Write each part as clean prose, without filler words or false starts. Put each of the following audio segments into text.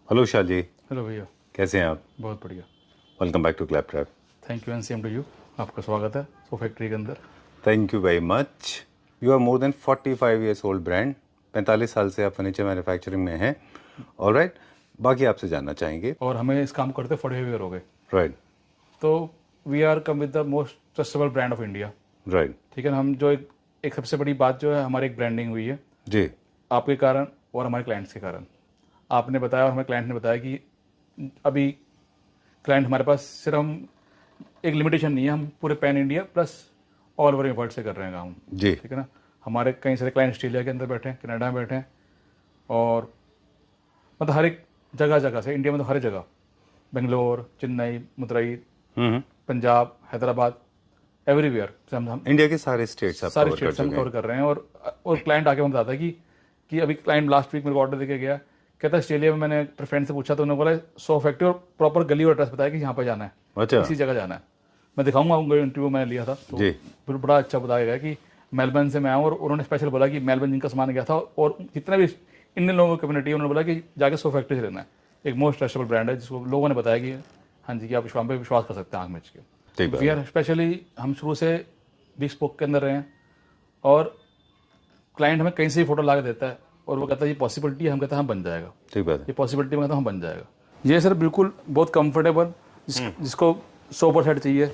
Hello Shah ji, hello भैया। कैसे हैं आप? बहुत बढ़िया। Welcome back to clap trap. Thank you and same to you. आपका स्वागत है सो फैक्ट्री के अंदर। Thank you very much. You are more than 45 years old brand. 45 साल से आप फर्नीचर मैन्युफैक्चरिंग में हैं। ऑलराइट, बाकी आपसे जानना चाहेंगे। और हमें इस काम करते 45 ईयर हो गए। राइट तो we are come with the most trustable brand of India. Right. ठीक है ना। हम जो एक सबसे बड़ी बात जो है हमारी एक ब्रांडिंग हुई है जी आपके कारण और हमारे क्लाइंट्स के कारण। आपने बताया और हमारे क्लाइंट ने बताया कि अभी क्लाइंट हमारे पास सिर्फ हम एक लिमिटेशन नहीं है, हम पूरे pan India plus all over world से कर रहे हैं काम। जी। ठीक है ना। हमारे कई सारे क्लाइंट ऑस्ट्रेलिया के अंदर बैठे हैं, कनाडा में बैठे हैं, और मतलब हर एक जगह से इंडिया में, तो हर जगह, बेंगलोर, चेन्नई, मदुरई, पंजाब, हैदराबाद, एवरीवेयर हम इंडिया के सारे स्टेट्स आप सारे कवर कर स्टेट्स हम चुके कवर हैं। कर रहे हैं। और क्लाइंट आके हमें बताता है कि अभी क्लाइंट लास्ट वीक मेरे को ऑर्डर देके गया, कहता है ऑस्ट्रेलिया में मैंने अपने फ्रेंड से पूछा तो उन्होंने बोला 100 फैक्ट्री और प्रॉपर गली और एड्रेस बताया कि यहाँ पर जाना है, अच्छा इसी जगह जाना है। मैं दिखाऊंगा, उनको इंटरव्यू मैंने लिया था तो जी। फिर बड़ा अच्छा बताया गया कि मेलबर्न से मैं आऊँ, और उन्होंने स्पेशल बोला कि मेलबर्न जिनका सामान गया था और जितना भी इंडियन लोगों की कम्युनिटी है, उन्होंने बोला कि जाके 100 फैक्ट्री से लेना है। एक मोस्ट ट्रस्टेबल ब्रांड है जिसको लोगों ने बताया कि हाँ जी कि आप विश्वास पे विश्वास कर सकते हैं आँख मीच के। ठीक बात वी है। आर स्पेशली, हम शुरू से बिग स्पोक के अंदर रहे हैं, और क्लाइंट हमें कहीं से भी फोटो ला के देता है और वो कहता है ये पॉसिबिलिटी है, हम कहते हैं हाँ बन जाएगा। ठीक बात है। ये पॉसिबिलिटी में कहता हूँ हाँ बन जाएगा। ये सर बिल्कुल बहुत कंफर्टेबल, जिसको 100% चाहिए।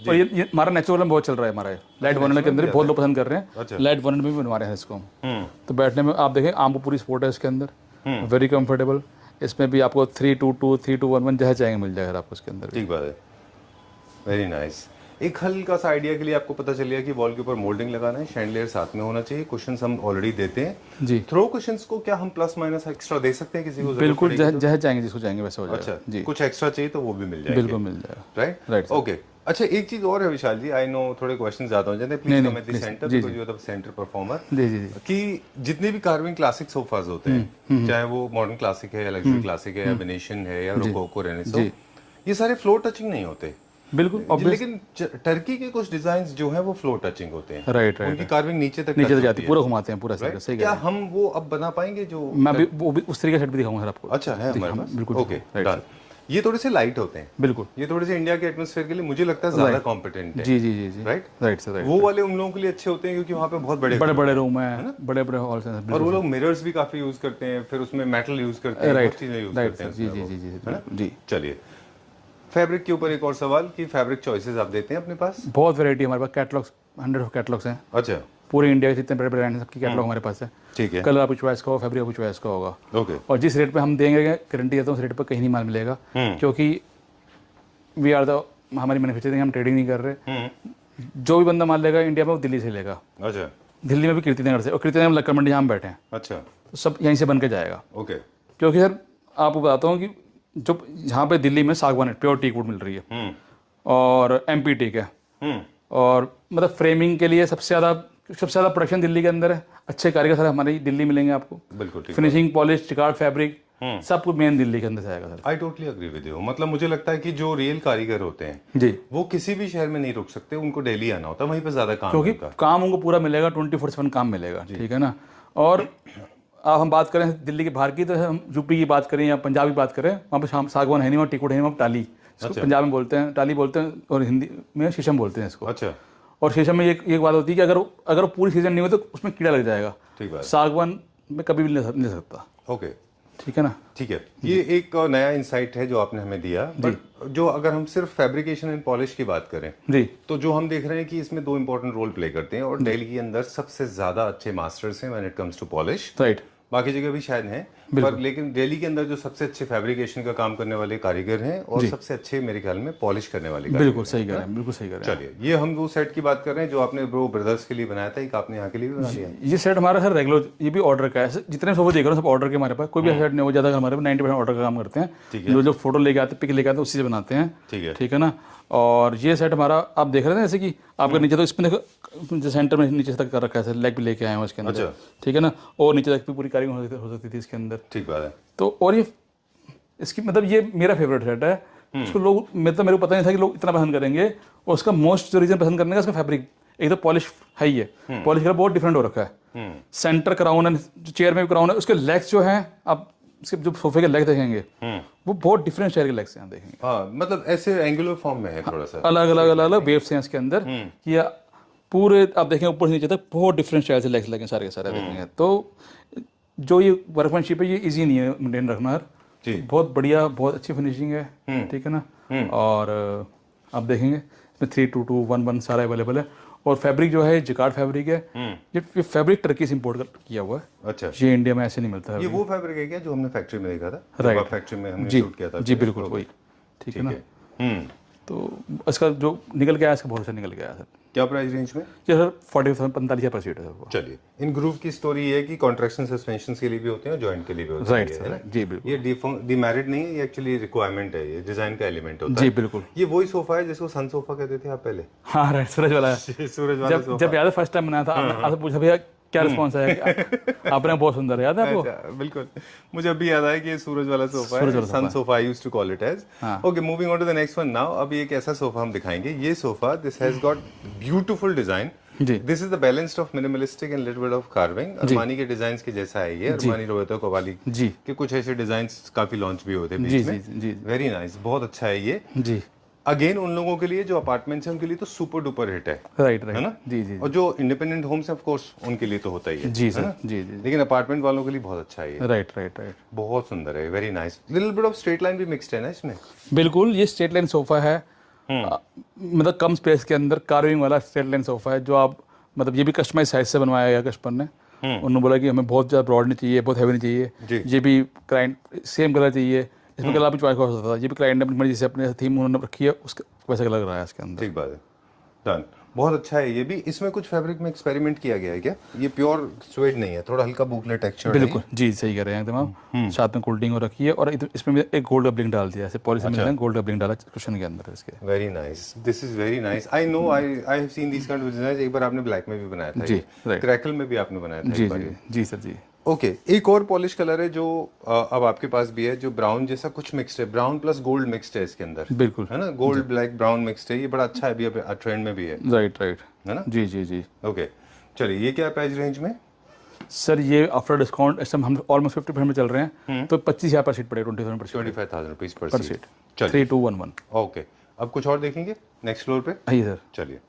और ये हमारा नेचुरल में बहुत चल रहा है। हमारा लाइट वर्नर के अंदर बहुत लोग पसंद कर रहे हैं। अच्छा। लाइट वर्नर में भी बनवा रहे हैं इसको हम। तो बैठने में आप देखें आम पूरी स्पोर्ट है इसके अंदर, वेरी कंफर्टेबल। इसमें भी आपको 322, 3211 जैसे चाहेंगे मिल जाएगा आपको इसके अंदर भी। ठीक बात है। Very nice. एक हल्का सा आइडिया के लिए आपको पता चल गया कि वॉल के ऊपर मोल्डिंग लगाना है, शैंडलियर साथ में होना चाहिए, कुशन्स हम ऑलरेडी देते हैं जी थ्रो कुशन्स को क्या हम प्लस माइनस एक्स्ट्रा दे सकते हैं किसी को? बिल्कुल, जैसे चाहेंगे जिसको चाहेंगे वैसे हो जाएगा। अच्छा जी कुछ एक्स्ट्रा चाहिए तो वो भी मिल जाएगा। बिल्कुल मिल जाएगा। Right right sir. ओके। अच्छा एक चीज और है विशाल जी, आई नो थोड़े क्वेश्चन ज्यादा हो जाते हैं, please come at the centre because you are the centre performer. जी जी जी। कि जितने भी कार्विंग क्लासिक सोफाज होते हैं, चाहे वो मॉडर्न क्लासिक है या लग्जरी क्लासिक है या वेनेशियन है या रोकोको रेनेसो, ये सारे फ्लोर टचिंग नहीं होते बिल्कुल जी, लेकिन टर्की के कुछ डिजाइन जो है वो फ्लोर टचिंग होते हैं। राइट उनकी कार्विंग नीचे तक नीचे touch से जाती होती है। पूरा घुमाते हैं पूरा Right? सही क्या है। हम वो अब बना पाएंगे जो मैं भी वो भी उस तरीके से सेट भी दिखाऊंगा सर आपको। अच्छा है हमारे पास? बिल्कुल ओके डन। ये थोड़े से लाइट होते हैं, बिल्कुल। ये थोड़े से इंडिया के एटमॉस्फेयर के लिए मुझे लगता है ज्यादा कॉम्पिटेंट है। जी जी जी जी। Right right sir right. वो वाले उन लोगों के लिए अच्छे होते हैं क्योंकि वहाँ पे बहुत बड़े बड़े बड़े रूम है, बड़े बड़े हॉल्स हैं। और वो लोग मिरर्स भी काफी यूज करते हैं, फिर उसमें मेटल यूज करते हैं, बहुत चीजें यूज करते हैं। जी जी जी जी है ना? जी। चलिए फैब्रिक के ऊपर एक और सवाल कि फैब्रिक चॉइसेस आप देते हैं अपने पास? बहुत वैरायटी हमारे पास, कैटलॉग्स 100 कैटलॉग्स हैं अच्छा पूरे इंडिया के जितने बड़े ब्रांड हैं सबकी कैटलॉग हमारे पास है। ठीक है। कलर आपकी चॉइस का होगा, फैब्रिक आपकी चॉइस का होगा। ओके और जिस रेट पे हम देंगे गारंटी देता हूँ उस रेट पे कहीं नहीं माल मिलेगा, क्योंकि वी आर द, हमारी मैन्युफैक्चरिंग, हम ट्रेडिंग नहीं कर रहे। जो भी बंदा माल लेगा इंडिया में वो दिल्ली से लेगा। अच्छा दिल्ली में भी कीर्तिनगर से, और कीर्तिनगर में लक्कड़ मंडी जहाँ हम बैठे हैं अच्छा तो सब यहीं से बन के जाएगा। ओके क्योंकि सर आपको बताता हूँ कि जो यहाँ पे दिल्ली में सागवान प्योर टीक वुड मिल रही है, और एमपी टीक है, और मतलब फ्रेमिंग के लिए सबसे ज़्यादा प्रोडक्शन दिल्ली के अंदर है। अच्छे कारीगर सर हमारे दिल्ली मिलेंगे आपको। बिल्कुल ठीक। फिनिशिंग, पॉलिश, चिकार्ड, फैब्रिक सब कुछ मेन दिल्ली के अंदर से आएगा sir. I totally agree with you. मतलब मुझे लगता है कि जो रियल कारीगर होते हैं जी, वो किसी भी शहर में नहीं रुक सकते, उनको दिल्ली आना होता है, वहीं पे ज्यादा काम क्योंकि होता है। काम उनको पूरा मिलेगा, 24/7 काम मिलेगा। ठीक है ना। और आप हम बात करें दिल्ली के बाहर की, तो हम यूपी की बात करें या पंजाब की बात करें, वहाँ पे सागवान है नहीं, वहाँ टीकवुड है नहीं, वहाँ टाली, इसको पंजाब में बोलते हैं, टाली बोलते हैं, और हिंदी में शीशम बोलते हैं इसको। अच्छा और शीशम में एक बात होती है कि अगर वो पूरी सीजन नहीं हो तो उसमें कीड़ा लग जाएगा। ठीक बात। सागवान में कभी भी नहीं ले सकता। ओके ठीक है ना। ठीक है। ये एक नया इंसाइट है जो आपने हमें दिया, बट जो अगर हम सिर्फ फैब्रिकेशन एंड पॉलिश की बात करें जी, तो जो हम देख रहे हैं कि इसमें दो इंपॉर्टेंट रोल प्ले करते हैं, और दिल्ली के अंदर सबसे ज्यादा अच्छे मास्टर्स हैं when it comes to polish. Right. बाकी जगह भी शायद हैं, पर लेकिन दिल्ली के अंदर जो सबसे अच्छे फैब्रिकेशन का काम करने वाले कारीगर हैं और सबसे अच्छे मेरे ख्याल में पॉलिश करने वाले कारीगर। बिल्कुल सही कह रहे हैं, बिल्कुल सही कह रहे हैं। चलिए ये हम वो सेट की बात कर रहे हैं जो आपने ब्रो ब्रदर्स के लिए बनाया था, एक आपने यहाँ के लिए भी बना लिया। ये सेट हमारा सर रेगुलर, ये भी ऑर्डर का है। जितने सोफे देख रहे हो सब ऑर्डर के हमारे पास, कोई भी सेट नहीं हो जाता हमारे पास। 90% ऑर्डर का काम करते हैं। जो फोटो लेके आते, पिक लेके आते हैं, उसी से बनाते हैं। ठीक है ना। और ये सेट हमारा आप देख रहे हैं जैसे कि आपके नीचे, तो इसमें देखो सेंटर में नीचे तक कर रखा है, लेग भी लेके आए हैं इसके अंदर। ठीक है ना। और नीचे तक भी पूरी कारीगरी हो सकती थी इसके अंदर। ठीक बात है। तो और ये इसकी मतलब ये मेरा फेवरेट सेट है। उसको लोग, मेरे को पता नहीं था कि लोग इतना पसंद करेंगे। और उसका मोस्ट जो रीजन पसंद करने का, उसका फैब्रिक एक तो पॉलिश है ही है, पॉलिश का बहुत डिफरेंट हो रखा है। सेंटर क्राउन है, जो चेयर में भी क्राउन है, उसके लेग्स जो हैं आप इसके जो सोफे के लेग देखेंगे वो बहुत डिफरेंट स्टाइल के लेग्स हैं, देखेंगे। हाँ, मतलब ऐसे एंगुलर फॉर्म में है थोड़ा सा, अलग अलग अलग अलग वेव्स हैं इसके अंदर, या पूरे आप देखें ऊपर से नीचे तक बहुत डिफरेंट स्टाइल से लेग्स लगे सारे के सारे देखेंगे। तो जो ये वर्कमैनशिप है ये इजी नहीं है मेंटेन रखना यार, बहुत बढ़िया, बहुत अच्छी फिनिशिंग है, ठीक है ना। और आप देखेंगे इसमें 32211 सारा अवेलेबल है। और फैब्रिक जो है जिकार्ड फैब्रिक है, ये फैब्रिक टर्की से इंपोर्ट किया हुआ है। अच्छा, ये इंडिया में ऐसे नहीं मिलता है। ये वो फैब्रिक है क्या जो हमने फैक्ट्री में देखा था? राइट, फैक्ट्री में हमने जी शूट किया था। जी बिल्कुल वही, ठीक है ना। तो इसका जो निकल के आया, इसका बहुत अच्छा निकल के आया सर। क्या प्राइस रेंज में? ये सर 45,000 पर सीट है सर। चलिए, इन ग्रूव की स्टोरी ये है कि कॉन्ट्रैक्शन सस्पेंशन के लिए भी होते हैं, जॉइंट के लिए भी होते हैं। राइट सर, जी बिल्कुल। ये डिमेरिट नहीं है, ये एक्चुअली रिक्वायरमेंट है, ये डिजाइन का एलिमेंट होता है। जी बिल्कुल। ये वही सोफा है जिसको सन सोफा कहते थे आप पहले? हाँ राइट, सूरज वाला है। सूरज वाला सोफा। जब याद है फर्स्ट टाइम बनाया था, आपसे पूछा भैया क्या रिस्पॉन्स है, आपने बहुत सुंदर याद है आपको? अच्छा, बिल्कुल, मुझे अभी याद आया कि ये सूरज वाला सोफा है, sun sofa I used to call it as. Okay, moving on to the next one now. अब एक ऐसा सोफा हम दिखाएंगे, ये sofa this has got beautiful design. This is the balance of minimalistic and little bit of carving. Armani के designs के जैसा है ये, अरमानी रोबर्तो कवाली के कुछ ऐसे डिजाइन्स काफी लॉन्च भी होते हैं बीच में। वेरी नाइस, बहुत अच्छा है ये जी। अगेन उन लोगों के लिए जो अपार्टमेंट्स हैं उनके लिए तो सुपर डुपर हिट है। राइट है ना? जी जी। और जो इंडिपेंडेंट होम्स हैं ऑफ कोर्स उनके लिए तो होता ही है। जी सर, जी जी। लेकिन अपार्टमेंट वालों के लिए बहुत अच्छा है ये। राइट राइट राइट, बहुत सुंदर है, very nice. Little bit of straight line भी मिक्स्ड है ना इसमें? बिल्कुल, ये स्ट्रेट लाइन सोफा है, मतलब कम स्पेस के अंदर कार्विंग वाला स्ट्रेट लाइन सोफा है, जो आप मतलब ये भी कस्टमाइज साइज से बनवाया गया कस्टमर ने। उन्होंने बोला कि हमें बहुत ज़्यादा ब्रॉड नहीं चाहिए, बहुत हैवी नहीं चाहिए, ये भी क्लाइंट सेम कलर चाहिए, इसमें कलर भी चॉइस हो सकता था। ये भी क्लाइंट ने अपनी मर्जी से अपने थीम उन्होंने रखी है, उसके वैसे लग रहा है इसके अंदर। ठीक बात है, डन। बहुत अच्छा है ये भी। इसमें कुछ फैब्रिक में एक्सपेरिमेंट किया गया है क्या? ये प्योर स्वेड नहीं है, थोड़ा हल्का बुकले टेक्सचर। बिल्कुल जी, सही कह रहे हैं एकदम आप। साथ में कोल्डिंग हो रखी है और इसमें भी एक गोल्ड का ब्लिंक डाल दिया है, पॉलिश में गोल्ड का ब्लिंक डाला कुशन के अंदर इसके। Very nice, this is very nice. I know, I have seen this kind of design. एक बार आपने ब्लैक में भी बनाया था जी, क्रैकल में भी आपने बनाया था। जी जी जी सर जी। ओके, एक और पॉलिश कलर है जो अब आपके पास भी है, जो ब्राउन जैसा कुछ मिक्स्ड है, ब्राउन प्लस गोल्ड मिक्स्ड है इसके अंदर। बिल्कुल, है ना? गोल्ड ब्लैक ब्राउन मिक्स्ड है, ये बड़ा अच्छा है, अभी ट्रेंड में भी है। राइट राइट, है ना? जी जी जी। ओके, चलिए, ये क्या प्राइस रेंज में? सर ये आफ्टर डिस्काउंट इस टाइम हम ऑलमोस्ट 50% में चल रहे हैं, तो 25,000 पर सीट पड़ेगा, 25,000 रुपीज पर सीट। 3211। ओके, अब कुछ और देखेंगे नेक्स्ट फ्लोर पे? आइए सर। चलिए,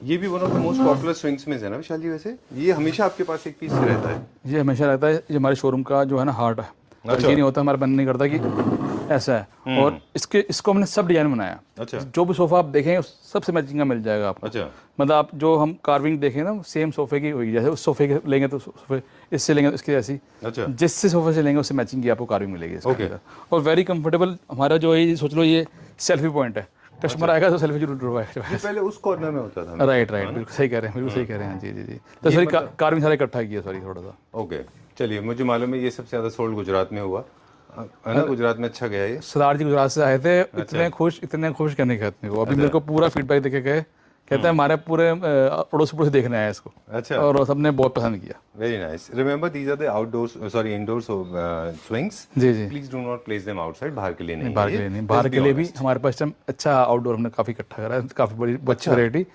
ये भी one of the most popular swings में है ना विशाल जी? वैसे ये हमेशा आपके पास एक पीस रहता है? ये हमेशा रहता है, ये हमारे शोरूम का जो है ना हार्ट है। अच्छा। ये नहीं होता, हमारा मन नहीं करता कि ऐसा है। और इसको हमने सब डिजाइन बनाया। अच्छा। जो भी सोफा आप देखेंगे सबसे मैचिंग का मिल जाएगा आपको। अच्छा। मतलब आप जो हम कार्विंग देखें ना, सेम सोफे की होगी, जैसे उस सोफे के लेंगे तो सोफे इससे लेंगे तो इसकी जैसी। अच्छा। जिससे सोफे से लेंगे उससे मैचिंग की आपको कार्विंग मिलेगी। ओके। और वेरी कंफर्टेबल। हमारा जो है, सोच लो ये सेल्फी पॉइंट है, कस्टमर आएगा तो सेल्फी जरूर करवाएगा। पहले उस कॉर्नर में होता था। राइट राइट, बिल्कुल सही कह रहे हैं, बिल्कुल सही कह रहे हैं। जी जी जी। तो सॉरी, कार्विंग सारा इकट्ठा किया, सॉरी थोड़ा सा। ओके, चलिए, मुझे मालूम है ये सबसे ज्यादा सोल्ड गुजरात में हुआ है ना? गुजरात में अच्छा गया ये। सरदार जी गुजरात से आए थे, इतने खुश करने के बाद अभी मेरे को पूरा फीडबैक देके गए, कहते हैं हमारे पूरे पड़ोस पड़ोस देखने आया इसको। अच्छा। और सबने बहुत पसंद किया। Very nice. Remember, these are the outdoors, sorry indoor swings. जी जी। Please do not place them outside, बाहर के लिए नहीं। बाहर के लिए नहीं, बाहर के लिए भी हमारे पास अच्छा आउटडोर हमने काफी इकट्ठा करा है, काफी बड़ी अच्छी वैरायटी।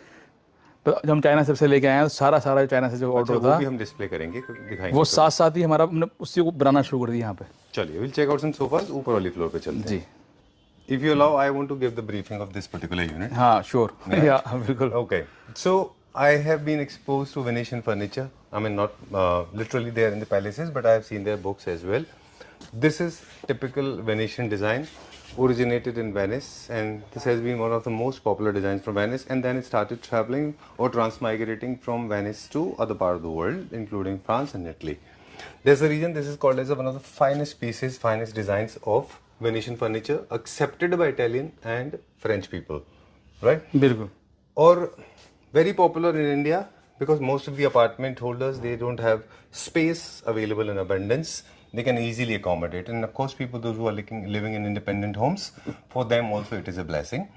तो जब हम चाइना से लेके आए हैं, सारा चाइना से जो ऑर्डर था वो भी हम डिस्प्ले करेंगे, दिखाएंगे। वो साथ ही हमारा हमने उसी को बनाना शुरू कर दिया यहाँ पे। चलिए, will check out some sofas. ऊपर वाली फ्लोर पे चलते हैं। जी। If you allow, I want to give the briefing of this particular unit. हाँ, sure. Yeah, बिल्कुल। Okay. So I have been exposed to Venetian furniture. I mean, not literally there in the palaces, but I have seen their books as well. This is typical Venetian design, originated in Venice, and this has been one of the most popular designs from Venice. And then it started traveling or transmigrating from Venice to other part of the world, including France and Italy. There's a reason this is called as one of the finest pieces, finest designs of Venetian furniture, accepted by Italian and French people, right? बिल्कुल। Or very popular in India because most of the apartment holders, they don't have space available in abundance. They can easily accommodate, and of course, people those who are living in independent homes, for them also it is a blessing.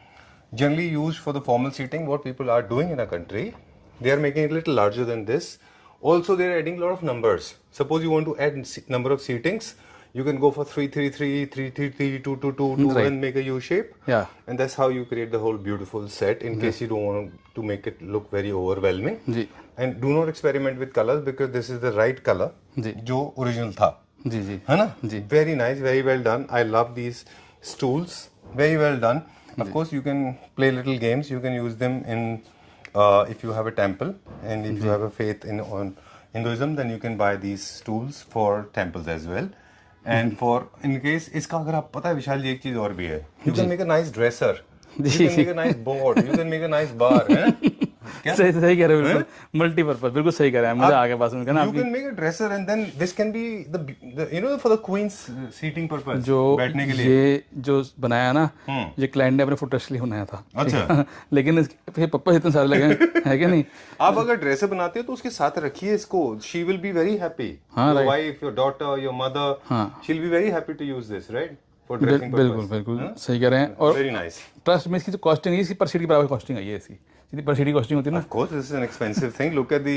Generally used for the formal seating, what people are doing in a country, they are making it a little larger than this. Also, they are adding a lot of numbers. Suppose you want to add number of seatings. You can go for 333, 333, 222, right, and make a U shape. Yeah. And that's how you create the whole beautiful set in case you don't want to make it look very overwhelming. Ji. And do not experiment with colors because this is the right color जी। जो original था। जी जी है ना जी, very nice, very well done. I love these stools, very well done. Of course you can play little games, you can use them in if you have a temple and if you have a faith in on Hinduism, then you can buy these stools for temples as well. And for in case इसका अगर आप पता है विशाल जी, एक चीज और भी है, you can make a nice dresser, you can make a nice board, you can make a nice bar, है क्या? सही सही कह रहे हो, बिल्कुल मल्टीपर्पज, बिल्कुल सही कह रहे हैं, मजा आ गया बात सुनकर ना You आपकी। can make a dresser and then this can be the you know for the queen's seating purpose, जो बैठने के लिए. ये जो बनाया ना, ये क्लाइंट ने अपने फुटरेस्ट के लिए बनाया था। अच्छा। लेकिन इसके पप्पा इतने सारे लगे हैं, है कि नहीं? आप अगर ड्रेसर बनाते हो तो उसके साथ रखिए इसको, she will be very happy, your wife, your daughter, your mother, she will be very happy to use this, right, for dressing purpose. बिल्कुल बिल्कुल सही कह रहे हैं। और वेरी नाइस. ट्रस्ट में इसकी जो कॉस्टिंग है, इसकी पर सीट की बराबर कॉस्टिंग आई है इसकी, जितनी पर सीट की कॉस्टिंग होती है ना। Of course, this is an expensive thing. Look at the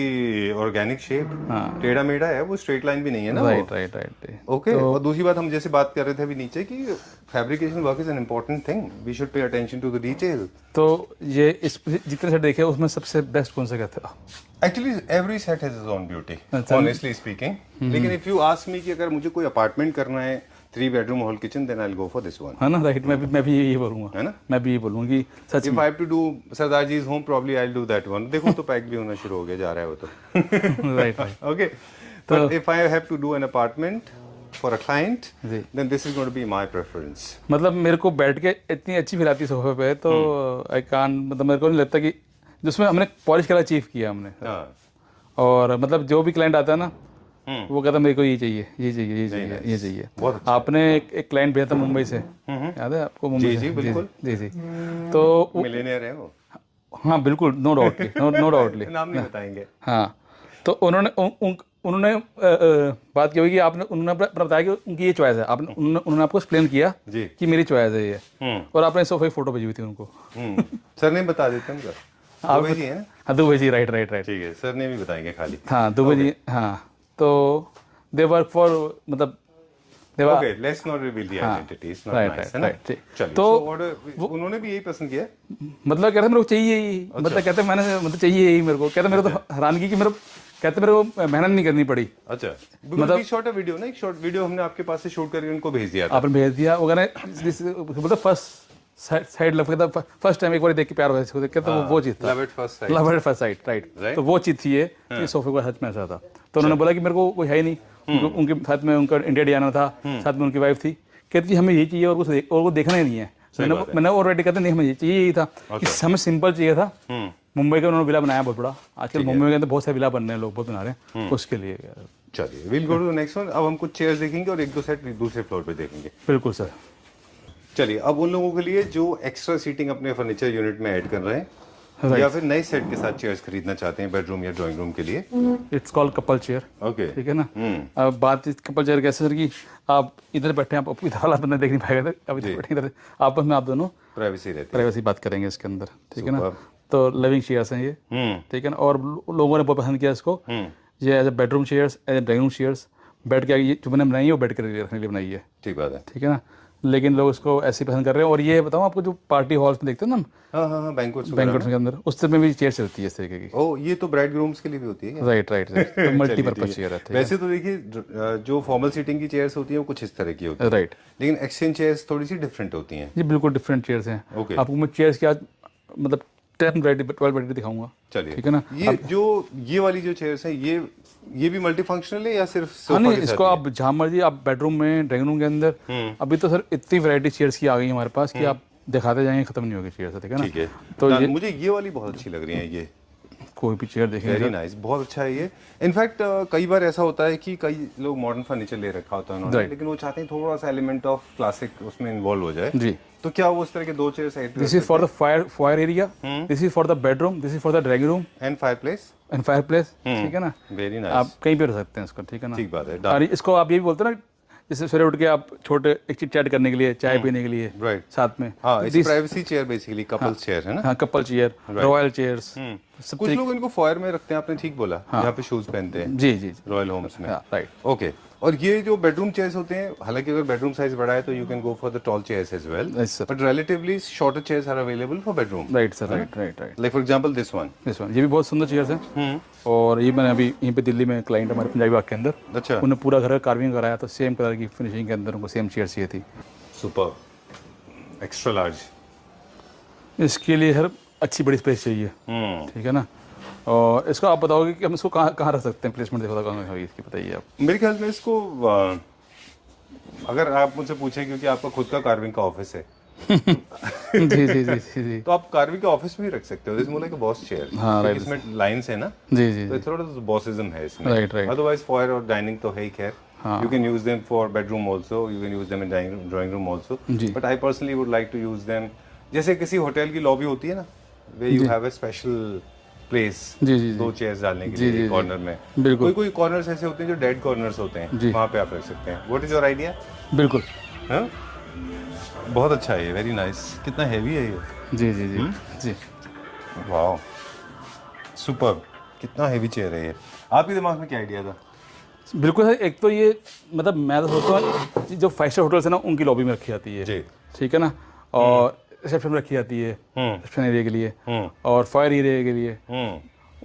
organic shape. टेढ़ा मेढ़ा है वो, स्ट्रेट लाइन भी नहीं है ना. Right right right. ओके, और दूसरी बात हम जैसे बात कर रहे थे अभी नीचे की, fabrication work is an important thing, we should pay attention to the detail. तो ये इस जितने सेट देखे उसमें सबसे बेस्ट कौन सा कहते हो? Actually every set has its own beauty, honestly speaking. लेकिन इफ यू आस्क मी कि अगर मुझे कोई अपार्टमेंट करना है 3 bedroom hall kitchen, then I will go for this one, है ना? राइट, मैं भी यही बोलूंगा, है ना? मैं भी यही बोलूंगा कि सच if I have to do Sardar ji's home, probably I'll do that one. देखो तो पैक भी होना शुरू हो गया, जा रहा है वो तो. Right right. Okay, but if I have to do an apartment for a client, then this is going to be my preference. मतलब मेरे को बैठ के इतनी अच्छी फील आती है सोफे पे, तो आई कान, मतलब मेरे को नहीं लगता कि जिसमें हमने पॉलिश कलर अचीव किया हमने। हाँ. और मतलब जो भी क्लाइंट आता है ना, वो कहता है मेरे को ये चाहिए, ये चाहिए, ये चाहिए, ये चाहिए। बहुत अच्छा। आपने एक क्लाइंट भेजा था मुंबई से, याद है आपको? मुंबई जी से, जी बिल्कुल, जी जी। तो मिलेनियर है वो. हाँ बिल्कुल, नो डाउटली, नो डाउटली। नाम नहीं बताएंगे. हाँ, तो उन्होंने बात की हुई कि आपने, उन्होंने अपना बताया कि उनकी ये चॉइस है, आपने उन्होंने आपको एक्सप्लेन किया जी कि मेरी चॉइस है ये, और आपने सोफे की फोटो भेजी हुई थी उनको। सर ने बता देते उनका, दुबई जी है ना? हाँ दुबई जी, राइट राइट राइट। ठीक है, सर ने भी बताएंगे खाली. हाँ दुबई जी, हाँ। तो दे वर्क फॉर, मतलब Okay, let's not reveal the identity. It's not nice, है ना? चलिए, तो उन्होंने भी यही पसंद किया. मतलब कहते मेरे को चाहिए ही, मतलब कहते मैंने, मतलब चाहिए ही मेरे को, कहते मेरे तो हैरानगी कि मेरे, कहते मेरे को मेहनत नहीं करनी पड़ी। अच्छा, मतलब शॉर्ट वीडियो ना, एक शॉर्ट वीडियो हमने आपके पास से शूट करके उनको भेज दिया था. आपने भेज दिया, वो कहने मतलब फर्स्ट साइड लव था, फर्स्ट टाइम एक बार देख के प्यार हुआ देख के, तो वो चीज था, love at first sight, love at first sight, right. तो वो चीज थी ये, कि सोफे को सच में ऐसा था। तो उन्होंने बोला कि मेरे को कोई है ही नहीं, उनके साथ में उनका इंडिया जाना था, साथ में उनकी वाइफ थी, कहती हमें यही चाहिए और कुछ देखना ही नहीं है। मैंने ऑलरेडी कहते नहीं, हमें ये चाहिए, यही था कि हमें सिंपल चाहिए था। मुंबई का उन्होंने विला बनाया बहुत बड़ा, आजकल मुंबई के अंदर बहुत सारे विला बन रहे हैं, लोग बहुत बना रहे हैं, उसके लिए। चलिए, will go to the next one. अब हम कुछ चेयर्स देखेंगे और एक दो सेट दूसरे फ्लोर पे देखेंगे. बिल्कुल सर। चलिए, अब उन लोगों के लिए जो एक्स्ट्रा सीटिंग अपने फर्नीचर यूनिट में ऐड कर रहे हैं, या फिर नए सेट के साथ चेयर्स खरीदना चाहते हैं बेडरूम या ड्राइंग रूम के लिए, it's called couple chair. Okay, ठीक है ना? अब बात कपल चेयर कैसे सर की, आप इधर बैठे हैं, आप इधर वाला बंदा देख नहीं पाएगा, अब इधर बैठे, इधर आपस में आप दोनों प्राइवेसी रहती है, प्राइवेसी बात करेंगे इसके अंदर। ठीक है ना? तो लिविंग चेयर्स हैं ये, ठीक है ना? और लोगों ने बहुत पसंद किया इसको, ये as a bedroom chairs, as a drawing room chairs, bed के आगे जो मैंने बनाई है वो बेड के लिए रखने के लिए बनाई है। ठीक बात है, ठीक है ना? लेकिन लोग इसको ऐसे पसंद कर रहे हैं। और ये बताऊँ आपको, जो पार्टी हॉल्स में देखते हैं ना, हाँ, बैंक्वेट्स के अंदर, उस तरह में भी चेयर चलती है इस तरीके की। ओ, ये तो ब्राइड ग्रूम्स के लिए भी होती है। राइट राइट राइट, तो मल्टीपर्पज चेयर है। वैसे तो देखिए, जो फॉर्मल सीटिंग की चेयर्स होती हैं वो कुछ इस तरह की होती है, राइट, लेकिन एक्सचेंज चेयर्स थोड़ी सी डिफरेंट होती हैं। ये बिल्कुल डिफरेंट चेयर्स हैं। आपको मैं चेयर्स की आज मतलब 10 वैरायटी 12 वैरायटी दिखाऊंगा। चलिए, ठीक है ना? ये वाली जो चेयर्स हैं, ये भी मल्टी फंक्शनल है या सिर्फ सोफा? नहीं, इसको आप जहाँ मर्जी, आप बेडरूम में, ड्राइंग रूम के अंदर, अभी तो सर इतनी वैरायटी चेयर्स की आ गई हमारे पास कि आप दिखाते जाएंगे, खत्म नहीं होगी चेयर। ठीक है ना? ठीक है, तो मुझे ये वाली बहुत अच्छी लग रही है। ये कोई भी चेयर देखेंगे, वेरी नाइस, बहुत अच्छा है ये। इनफैक्ट कई बार ऐसा होता है कि कई लोग मॉडर्न फर्नीचर ले रखा होता है उन्होंने, लेकिन वो चाहते हैं थोड़ा सा एलिमेंट ऑफ क्लासिक उसमें इन्वॉल्व हो जाए जी। तो क्या वो उस तरह के दो chair side? This is for the fire area, this is for the bedroom, this is for the drawing room and fireplace. ठीक है ना? वेरी नाइस, आप कहीं पे रख सकते हैं इसको। ठीक है ना? ठीक बात है। और इसको आप ये भी बोलते हैं ना, जैसे सवेरे उठ के आप छोटे एक चिट चैट करने के लिए, चाय पीने के लिए, राइट, साथ में। हाँ, इस privacy chair basically couple chair है ना? हाँ, कपल चेयर, रॉयल चेयर्स। कुछ लोग इनको फॉयर में रखते हैं, आपने ठीक बोला, यहाँ पे शूज पहनते हैं। जी जी, रॉयल होम्स में। Right, okay. और ये जो बेडरूम चेयर्स होते हैं, हालांकि अगर बेडरूम साइज बड़ा है तो you can go for the tall chairs as well, Yes, sir. But relatively shorter chairs are available for bedroom. Right sir, right right right. Like for example this one. ये भी बहुत सुंदर chairs हैं। और ये मैंने अभी यहीं पे दिल्ली में क्लाइंट हमारे पंजाबी बाग के अंदर, अच्छा, उन्होंने पूरा घर का कार्विंग कराया, तो सेम कलर की फिनिशिंग के अंदर उनको सेम चेयर चाहिए थी। Super, extra large. इसके लिए सर अच्छी बड़ी स्पेस चाहिए, ठीक है ना। और इसको आप बताओगे कि हम इसको कहाँ कहाँ रख सकते हैं, प्लेसमेंट देखो कहाँ होगी इसकी, बताइए आप। मेरे ख्याल में इसको अगर आप मुझसे पूछें, क्योंकि आपका खुद का कार्विंग का ऑफिस है जी जी जी जी जी। तो आप कार्विंग के ऑफिस में ही रख सकते हो। This more like a boss chair. हाँ, right. इसमें लाइंस है ना, जी जी तो थोड़ा सा बॉसिज्म है इसमें। Right right. अदरवाइज फॉयर और डाइनिंग तो है ही खैर। हाँ। You can use them for bedroom also, you can use them in drawing room also, जी। But I personally would like to use them जैसे किसी होटल की लॉबी होती है ना, way you have a special place, जी जी जी। दो चेयर्स डालने के जी, लिए जी, कॉर्नर में। बिल्कुल। कोई कॉर्नर्स ऐसे होते हैं जो डेड कॉर्नर्स होते हैं, जी। वहाँ पे आप रख सकते हैं। What is your idea? बिल्कुल। हाँ, बहुत अच्छा है ये, वेरी नाइस। कितना हैवी है ये। जी जी जी जी। वाह, सुपर, कितना हैवी चेयर है ये। आपके दिमाग में क्या आइडिया था? बिल्कुल सर, एक तो ये मतलब मैं तो सोचता हूँ जो 5 स्टार होटल्स है ना, उनकी लॉबी में रखी जाती है जी। ठीक है ना, और रिसेप्शन में रखी जाती है रिसेप्शन एरिया के लिए, और फायर एरिया के लिए,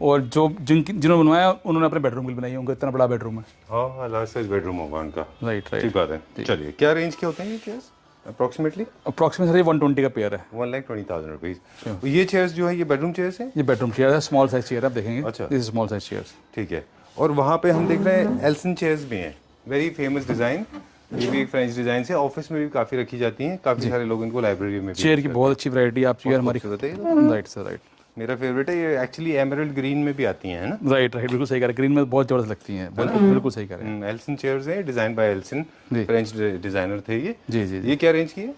और जो जिन्होंने बनवाया उन्होंने अपने बेडरूम के लिए बनाई है, उनका इतना बड़ा बेडरूम है। हाँ, लार्ज साइज बेडरूम होगा उनका। राइट राइट, ठीक बात है। चलिए, क्या रेंज के होते हैं ये चेयर्स अप्रोक्सीमेटली? अप्रॉक्सीमेट सर ये 120 का पेयर है। 1,20,000 रुपीज। ये चेयर्स जो है ये बेडरूम चेयर्स हैं? ये बेडरूम चेयर है, स्मॉल साइज चेयर है, आप देखेंगे। अच्छा। This small size chairs. ठीक है। और वहाँ पे हम देख रहे हैं एल्सन चेयर्स भी हैं, वेरी फेमस डिजाइन। ये भी एक फ्रेंच डिजाइन से, ऑफिस में भी काफी रखी जाती हैं, काफी सारे लोग इनको लाइब्रेरी में भी। चेयर की बहुत अच्छी वैरायटी आप चेयर हमारी। Right sir, right. मेरा फेवरेट है ये, एक्चुअली एमरल्ड ग्रीन में भी आती हैं, है ना? राइट राइट, बिल्कुल सही कह रहे हैं, ग्रीन में बहुत जबरदस्त लगती हैं, बिल्कुल सही कह रहे हैं। एल्सन चेयर्स है, डिजाइन बाय एल्सन, जी। फ्रेंच डिजाइनर थे ये। जी जी जी। ये क्या रेंज की है?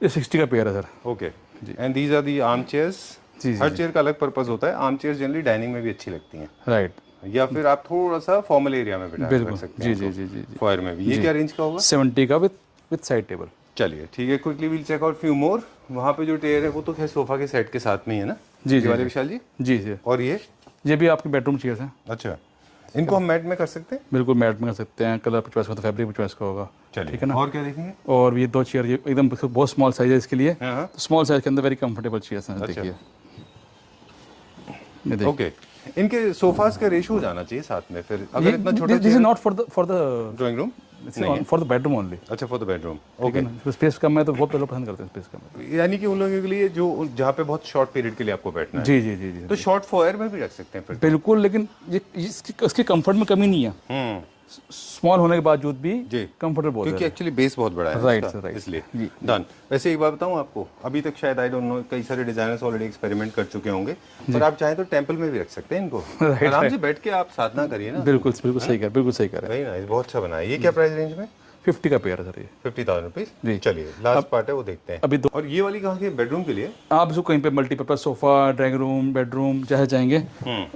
ये 60 का पेयर है sir. Okay. And these are the arm chairs. जी, हर चेयर का अलग पर्पस होता है। आर्म चेयर्स जनरली डाइनिंग में भी अच्छी लगती हैं, राइट, या फिर आप थोड़ा सा फॉर्मल एरिया में बैठा बिल्कुल। रख सकते जी हैं जी उनको, जी जी जी। फॉयर में भी। ये क्या रेंज का होगा? 70 का विद साइड टेबल। चलिए ठीक है, quickly will check out few more. वहाँ पे जो टेयर है वो तो खैर सोफा के सेट के साथ में ही है ना? जी जी वाले जी। विशाल जी। जी जी, और ये भी आपकी बेडरूम चेयर्स हैं। अच्छा, इनको हम मैट में कर सकते हैं? बिल्कुल मैट में कर सकते हैं, कलर चॉइस का, तो फैब्रिक चॉइस का होगा। चलिए, ठीक है ना। और क्या देखेंगे? और ये 2 चेयर एकदम बहुत स्मॉल साइज है इसके लिए, हाँ। तो स्मॉल साइज के अंदर वेरी कंफर्टेबल चेयर्स हैं। देखिए ये देखिए, ओके, इनके सोफास का रेशियो जाना चाहिए साथ में, फिर अगर इतना छोटा this is not for the drawing room, for the bedroom only. अच्छा, फॉर द बेडरूम। ठीक है ना, स्पेस कम है तो बहुत लोग पसंद करते हैं स्पेस कम है। यानी कि उन लोगों के लिए जो जहाँ पे बहुत शॉर्ट पीरियड के लिए आपको बैठना है, जी जी जी जी, तो शॉर्ट फॉयर में भी रख सकते हैं फिर। बिल्कुल। लेकिन ये इसके कंफर्ट में कमी नहीं है, स्मॉल होने के बावजूद भी जी, कंफर्टेबल बहुत क्योंकि है। एक्चुअली बेस बहुत बड़ा है Right, इसका, sir, right. इसलिए जी। डन। वैसे एक बात बताऊं आपको, अभी तक शायद आई डोंट नो कई सारे डिजाइनर्स ऑलरेडी एक्सपेरिमेंट कर चुके होंगे, पर आप चाहें तो टेंपल में भी रख सकते हैं इनको। आराम से बैठ के आप साधना करिए ना। बिल्कुल बिल्कुल सही कह रहे वही ना, बहुत अच्छा बना है। ये क्या प्राइस रेंज में? हैं। 50 का पेयर है सर ये। 50,000 रुपीज। जी। चलिए, लास्ट पार्ट है वो देखते हैं अभी और ये वाली कहाँ की? बेडरूम के लिए आप इसको कहीं पे multipurpose sofa, drawing room, bedroom जैसे चाहेंगे,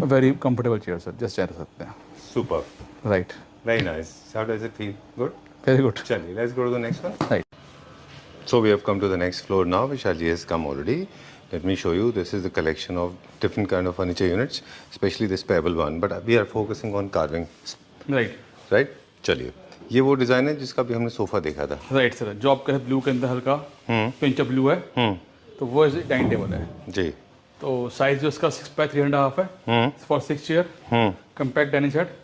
वेरी कंफर्टेबल चेयर सर, जैसे चाह सकते हैं। Super, right, very nice. How does it feel? Good. Very good. चलिए, let's go to the next one. Right, So we have come to the next floor now. Vishalji has come already. Let me show you. This is the collection of different kind of furniture units, especially this pebble one. But we are focusing on carving, right, right? चलिए, ये वो design है जिसका भी हमने sofa देखा था। Right sir. जो आपका ब्लू के अंदर हल्का पिंच ऑफ ब्लू है, तो वो डाइनिंग टेबल है। जी। तो साइज जो इसका 6 by 3.5 है for 6 chair, compact dining set.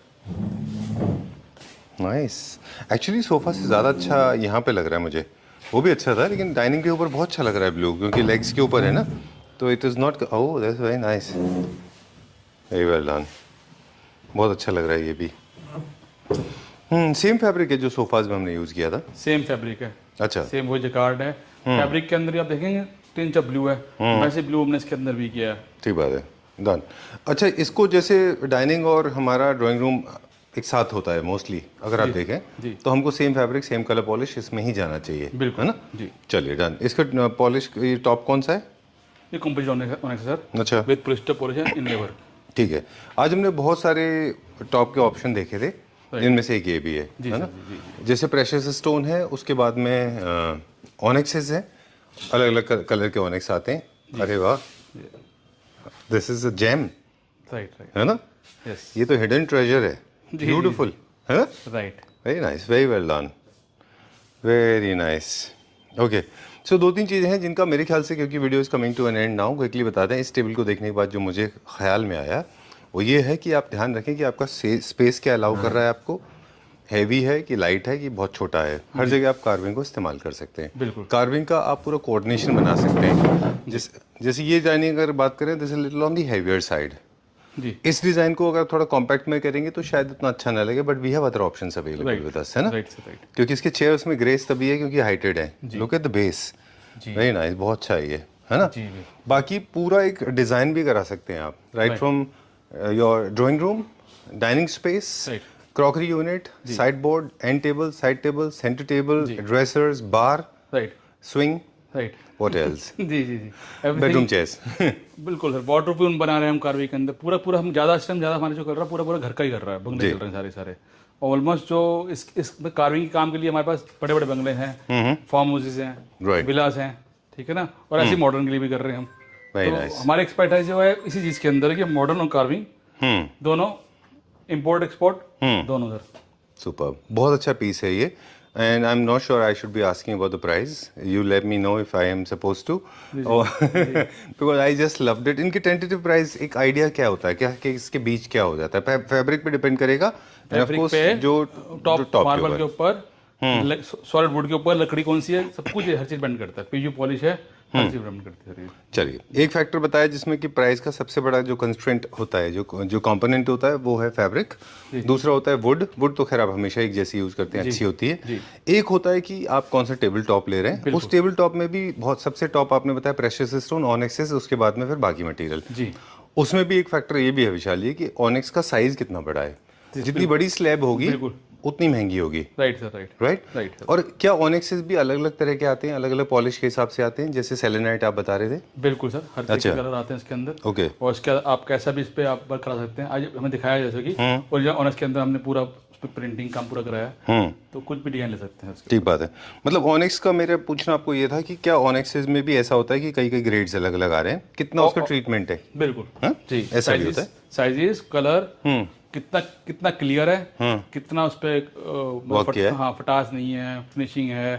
Nice. Actually sofa से ज़्यादा अच्छा यहाँ पे लग रहा है मुझे। वो भी अच्छा था, लेकिन डाइनिंग के ऊपर बहुत अच्छा लग रहा है ब्लू, क्योंकि लेग्स के ऊपर है ना, तो it is not. Oh, that's very nice, very well done. बहुत अच्छा लग रहा है ये भी। सेम फैब्रिक है जो सोफाज में हमने यूज़ किया था। सेम फैब्रिक है, अच्छा, सेम वो जकार्ड है। फैब्रिक के अंदर आप देखेंगे टिंच ऑफ ब्लू है, वैसे ब्लू हमने इसके अंदर भी किया है। ठीक बात है, डन। अच्छा, इसको जैसे डाइनिंग और हमारा ड्राइंग रूम एक साथ होता है मोस्टली, अगर आप देखें जी। तो हमको same fabric, same colour polish इसमें ही जाना चाहिए, बिल्कुल है ना? जी। चलिए, डन। इसका पॉलिश, ये टॉप कौन सा है? ये कंपोजिट होने से सर, अच्छा, विद पॉलिस्टर पॉलिश इन लेवर। ठीक है। आज हमने बहुत सारे टॉप के ऑप्शन देखे थे, जिनमें से एक ये भी है ना? जैसे प्रेशस स्टोन है, उसके बाद में ऑनिक्सेस है, अलग अलग कलर के ऑनिक्स आते हैं। अरे वाह, this is a gem, right right, है ना? यस। ये तो हिडन ट्रेजर है, ब्यूटीफुल। है ना? Right. Very nice, very well done, very nice. Okay, so 2-3 चीज़ें हैं जिनका मेरे ख्याल से, क्योंकि video is coming to an end now, quickly बता दें। इस टेबल को देखने के बाद जो मुझे ख्याल में आया वो ये है कि आप ध्यान रखें कि आपका स्पेस क्या अलाउ कर रहा है आपको, हैवी है कि लाइट है कि बहुत छोटा है। हर जगह आप कार्विंग को इस्तेमाल कर सकते हैं। बिल्कुल। कार्विंग का आप पूरा कोऑर्डिनेशन बना सकते हैं। जैसे ये डाइनिंग अगर बात करें, this is little on the heavier side. जी। इस डिज़ाइन को अगर थोड़ा कॉम्पैक्ट में करेंगे तो शायद इतना अच्छा ना लगे, but we have other options available with us, है ना? Right sir, right. क्योंकि इसके चेयर्स में ग्रेस तभी है क्योंकि हाइटेड है। Look at the base, very nice, बहुत अच्छा है ये, है ना? जी। बाकी पूरा एक डिज़ाइन भी करा सकते हैं आप, right from your drawing room, dining space, Right. Crockery unit, side board, end table, side table, centre table, dressers, bar, right. Swing, right. What else, जी। Bedroom chairs. बिल्कुल सर, वाटर भी बना रहे हैं हम कार्वी के अंदर। पूरा हम ज़्यादा इस टाइम ज़्यादा हमारे जो कर रहा है पूरा घर का ही कर रहा है। बंगले चल रहे हैं सारे। ऑलमोस्ट जो इस कार्विंग के काम के लिए हमारे पास बड़े बड़े बंगले हैं, फार्म हाउसेज हैं, Right. विलास हैं, ठीक है ना? और ऐसे मॉडर्न के लिए भी कर रहे हैं हम। Very तो nice. हमारे एक्सपर्टाइज जो है इसी चीज़ के अंदर है कि मॉडर्न और कार्विंग दोनों, इम्पोर्ट एक्सपोर्ट दोनों सर। सुपर, बहुत अच्छा पीस है ये, and I am not sure I should be asking about the price. You let me know if I am suppose to, because I just loved it. इनके tentative price, एक idea क्या होता है, क्या कि इसके बीच क्या हो जाता है? फैब्रिक पे डिपेंड करेगा, एंड ऑफ कोर्स जो टॉप मार्बल के ऊपर, सॉलिड वुड के ऊपर लकड़ी कौन सी है, सब कुछ हर चीज़ डिपेंड करता है। पीयू पॉलिश है, हर चीज़ डिपेंड करती है। चलिए, एक फैक्टर बताया जिसमें कि प्राइस का सबसे बड़ा जो कंस्ट्रेंट होता है, जो कंपोनेंट होता है वो है फैब्रिक। दूसरा होता है वुड तो खैर आप हमेशा एक जैसी यूज करते हैं, अच्छी होती है। एक होता है कि आप कौन सा टेबल टॉप ले रहे हैं। उस टेबल टॉप में भी बहुत, सबसे टॉप आपने बताया प्रेशियस स्टोन, ऑनिक्स, उसके बाद में फिर बाकी मटेरियल। जी। उसमें भी एक फैक्टर ये भी है विशाल जी कि ऑनिक्स का साइज कितना बड़ा है। जितनी बड़ी स्लैब होगी उतनी महंगी होगी। Right sir, right. और क्या ऑनिक्सेस भी अलग अलग तरह के आते हैं, अलग अलग पॉलिश के हिसाब से आते हैं, जैसे सेलेनाइट आप बता रहे थे? बिल्कुल सर, हर तरह के कलर आते हैं इसके अंदर। ओके। और इसके आप कैसा भी इस पे आप वर्क करा सकते हैं। आज हमें दिखाया जैसे कि और ऑनर्स के अंदर हमने पूरा उस पे प्रिंटिंग काम पूरा कराया, तो कुछ भी डिजाइन ले सकते हैं। ठीक बात है। मतलब ऑनिक्स का मेरा पूछना आपको ये था कि क्या ऑनिक्सेस में भी ऐसा होता है कि कई कई ग्रेड्स अलग अलग आ रहे हैं, कितना उसका ट्रीटमेंट है? बिल्कुल जी, ऐसा भी होता है। साइजेस, कलर, कितना क्लियर है, कितना उस पे हाँ फटास नहीं है, फिनिशिंग है,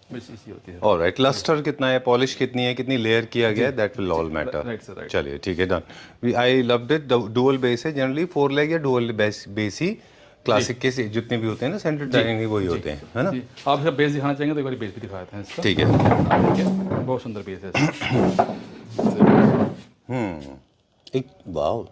बस इसी होती है। ऑलराइट, लस्टर कितना है, पॉलिश कितनी है, कितनी लेयर किया गया है, that will all matter. Right sir, right. चलिए ठीक है, done. I loved it. Dual base है, जनरली 4 लेग या डुअल बेस ही क्लासिक के जितने भी होते हैं ना, सेंटर डाइनिंग वही होते हैं, है ना? आप जब बेस दिखाना चाहेंगे तो एक बार बेस भी दिखाते हैं इसका। ठीक है, बहुत सुंदर बेस है। एक वाओ,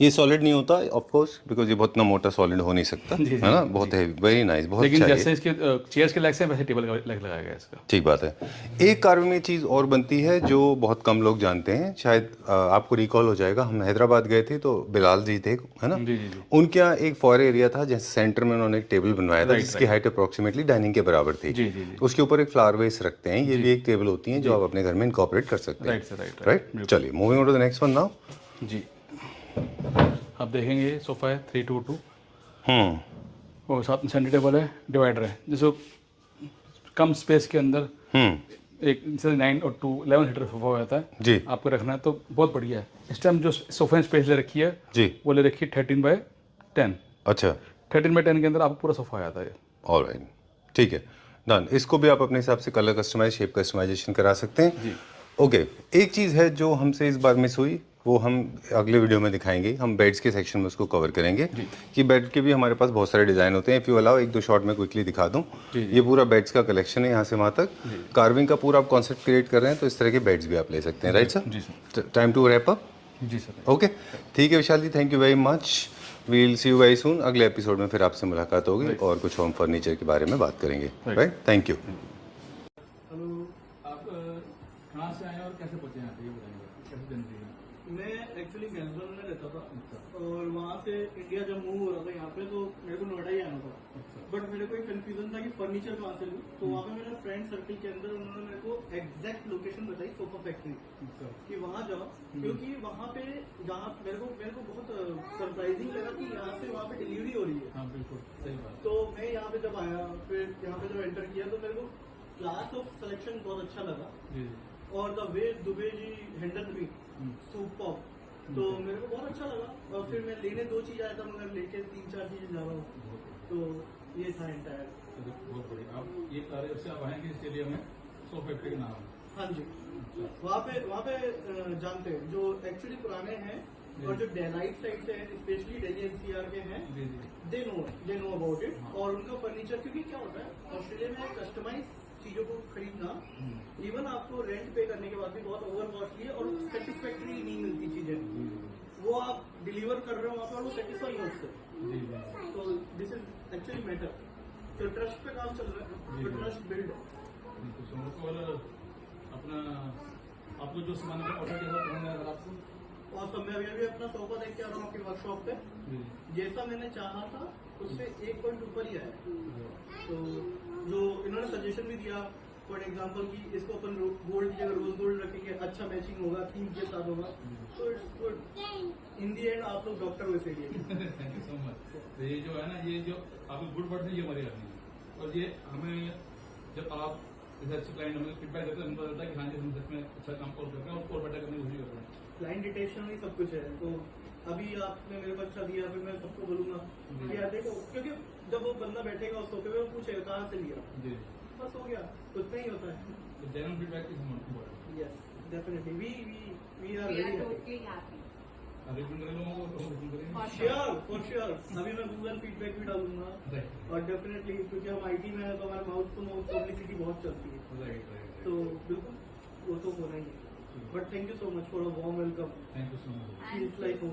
ये सॉलिड नहीं होता ऑफ कोर्स, बिकॉज ये बहुत इतना मोटा सॉलिड हो नहीं सकता, है ना? बहुत है, वेरी नाइस, बहुत लेकिन अच्छा। जैसे इसके चेयर्स के लेग से वैसे टेबल का लेग लगाया गया इसका। ठीक बात है। एक कार्विंग में चीज़ और बनती है जो बहुत कम लोग जानते हैं, शायद आपको रिकॉल हो जाएगा, हम हैदराबाद गए थे तो बिलाल जी थे, है ना? जी। उनके यहाँ एक फॉर एरिया था, जैसे सेंटर में उन्होंने एक टेबल बनवाया था जिसकी हाइट अप्रोक्सीमेटली डाइनिंग के बराबर थी। जी। उसके ऊपर एक फ्लावर वेस रखते हैं, ये भी एक टेबल होती है जो आप अपने घर में इनकॉर्पोरेट कर सकते हैं। राइट। चलिए, moving on to the next one now. जी, आप देखेंगे सोफा है 322, और साथ में सेंटर टेबल है, डिवाइडर है, जिसको कम स्पेस के अंदर एक जैसे 9 और 2 11 सीटर सोफा रहता है जी, आपको रखना है तो बहुत बढ़िया है। इस टाइम जो सोफे में स्पेस ले रखी है जी, वो ले रखी है 13x10। अच्छा, 13x10 के अंदर आपको पूरा सोफा आ जाता है। ऑलराइट, ठीक है, डन। इसको भी आप अपने हिसाब से कलर कस्टमाइज, शेप कस्टमाइजेशन करा सकते हैं जी। ओके। एक चीज़ है जो हमसे इस बार मिस हुई, वो हम अगले वीडियो में दिखाएंगे। हम बेड्स के सेक्शन में उसको कवर करेंगे कि बेड के भी हमारे पास बहुत सारे डिज़ाइन होते हैं। इफ़ यू अलाउ, 1-2 शॉट में क्विकली दिखा दूं। ये पूरा बेड्स का कलेक्शन है, यहाँ से वहाँ तक। कार्विंग का पूरा आप कॉन्सेप्ट क्रिएट कर रहे हैं तो इस तरह के बेड्स भी आप ले सकते हैं, राइट सर? जी sir. Time to wrap up. जी सर। ओके, ठीक है Vishal ji, thank you very much. We will see you very soon. अगले एपिसोड में फिर आपसे मुलाकात होगी और कुछ होम फर्नीचर के बारे में बात करेंगे, राइट? Thank you. हेलो, आप कहाँ से आए और कैसे पहुँचे यहाँ पे, ये बताएंगे कैसे जानते हैं? मैं एक्चुअली मेलबर्न में रहता था, और वहाँ से इंडिया जब मूव हो रहा था यहाँ पे तो मेरे को नोएडा ही आना था। बट मेरे को एक कंफ्यूजन था कि फर्नीचर कहाँ से लूँ, तो वहाँ पे मेरा फ्रेंड सर्कल के अंदर उन्होंने मेरे को एग्जैक्ट लोकेशन बताई, सोफा फैक्ट्री, कि वहाँ जाओ, क्योंकि वहाँ पे जहाँ मेरे को बहुत सरप्राइजिंग लगा कि यहाँ से वहाँ पे डिलीवरी हो रही है। हाँ बिल्कुल सही बात। तो मैं यहाँ पे जब आया, फिर यहाँ पे जब एंटर किया तो मेरे को क्लास ऑफ सिलेक्शन बहुत अच्छा लगा, और the way Dubey ji handle me super. तो मेरे को बहुत अच्छा लगा और फिर मैं लेने 2 चीज आया था मगर लेके 3-4 चीज जा रहा हूँ। तो ये था एंटायर। बहुत बढ़िया। आप ये कार्य से आप आएंगे स्टेडियम में सो फैक्ट्री के नाम। हाँ जी, वहाँ पे जानते हैं जो एक्चुअली पुराने हैं और जो डेलाइट साइड से स्पेशली दिल्ली एनसीआर के हैं, दे नो अबाउट इट। और उनका फर्नीचर, क्योंकि क्या होता है ऑस्ट्रेलिया में कस्टमाइज चीजों को खरीदना इवन आपको रेंट पे करने के बाद भी बहुत ओवर कॉस्टली है और सेटिस्फैक्ट्री नहीं मिलती चीजें। वो आप डिलीवर कर रहे हो वहाँ पर वो सेटिस्फाई हो उससे। तो दिस इज एक्चुअली मैटर। तो ट्रस्ट पे काम चल रहा है, तो ट्रस्ट बिल्ड। अपना आपको जो सामान का ऑर्डर किया था कौन आया आपको? और सब मैं अभी अपना सोफा देख के आ रहा हूँ आपके वर्कशॉप पे। जैसा मैंने चाहा था उससे 1 पॉइंट ऊपर ही आया। तो जो इन्होंने सजेशन भी दिया फॉर एग्जांपल कि इसको अपन गोल्ड की जगह रोज गोल्ड रखेंगे, अच्छा मैचिंग होगा, थीम के साथ होगा। तो it's good. In the and आप लोग डॉक्टर वैसे ही है। Thank you so much. तो ये जो है ना, ये जो आपकी गुड वर्ड है ये हमारी आदमी है। और ये हमें जब आप जैसे अच्छे क्लाइंट हमें फीडबैक देते हैं हमको लगता है कि हाँ जी हम सच में अच्छा काम कर रहे हैं और बेटर करने की कोशिश कर रहे हैं। क्लाइंट डिटेक्शन में सब कुछ है। तो अभी आपने मेरे को अच्छा दिया, फिर मैं सबको बोलूंगा कि यार देखो, क्योंकि जब वो बंदा बैठेगा उस सोफे पे वो पूछेगा कहाँ से लिया, जी बस हो गया, उतना ही होता है। तो genuine feedback is important. Yes definitely we are very happy. Review करें लोगों को, रिव्यू करेंगे फॉर श्योर। अभी मैं गूगल फीडबैक भी डालूंगा और डेफिनेटली, क्योंकि हम आईटी में है तो हमारे माउथ टू माउथ पब्लिसिटी बहुत चलती है। तो बिल्कुल वो तो होना ही है। But thank you so much for a warm welcome. Thank you so much. Feels like home.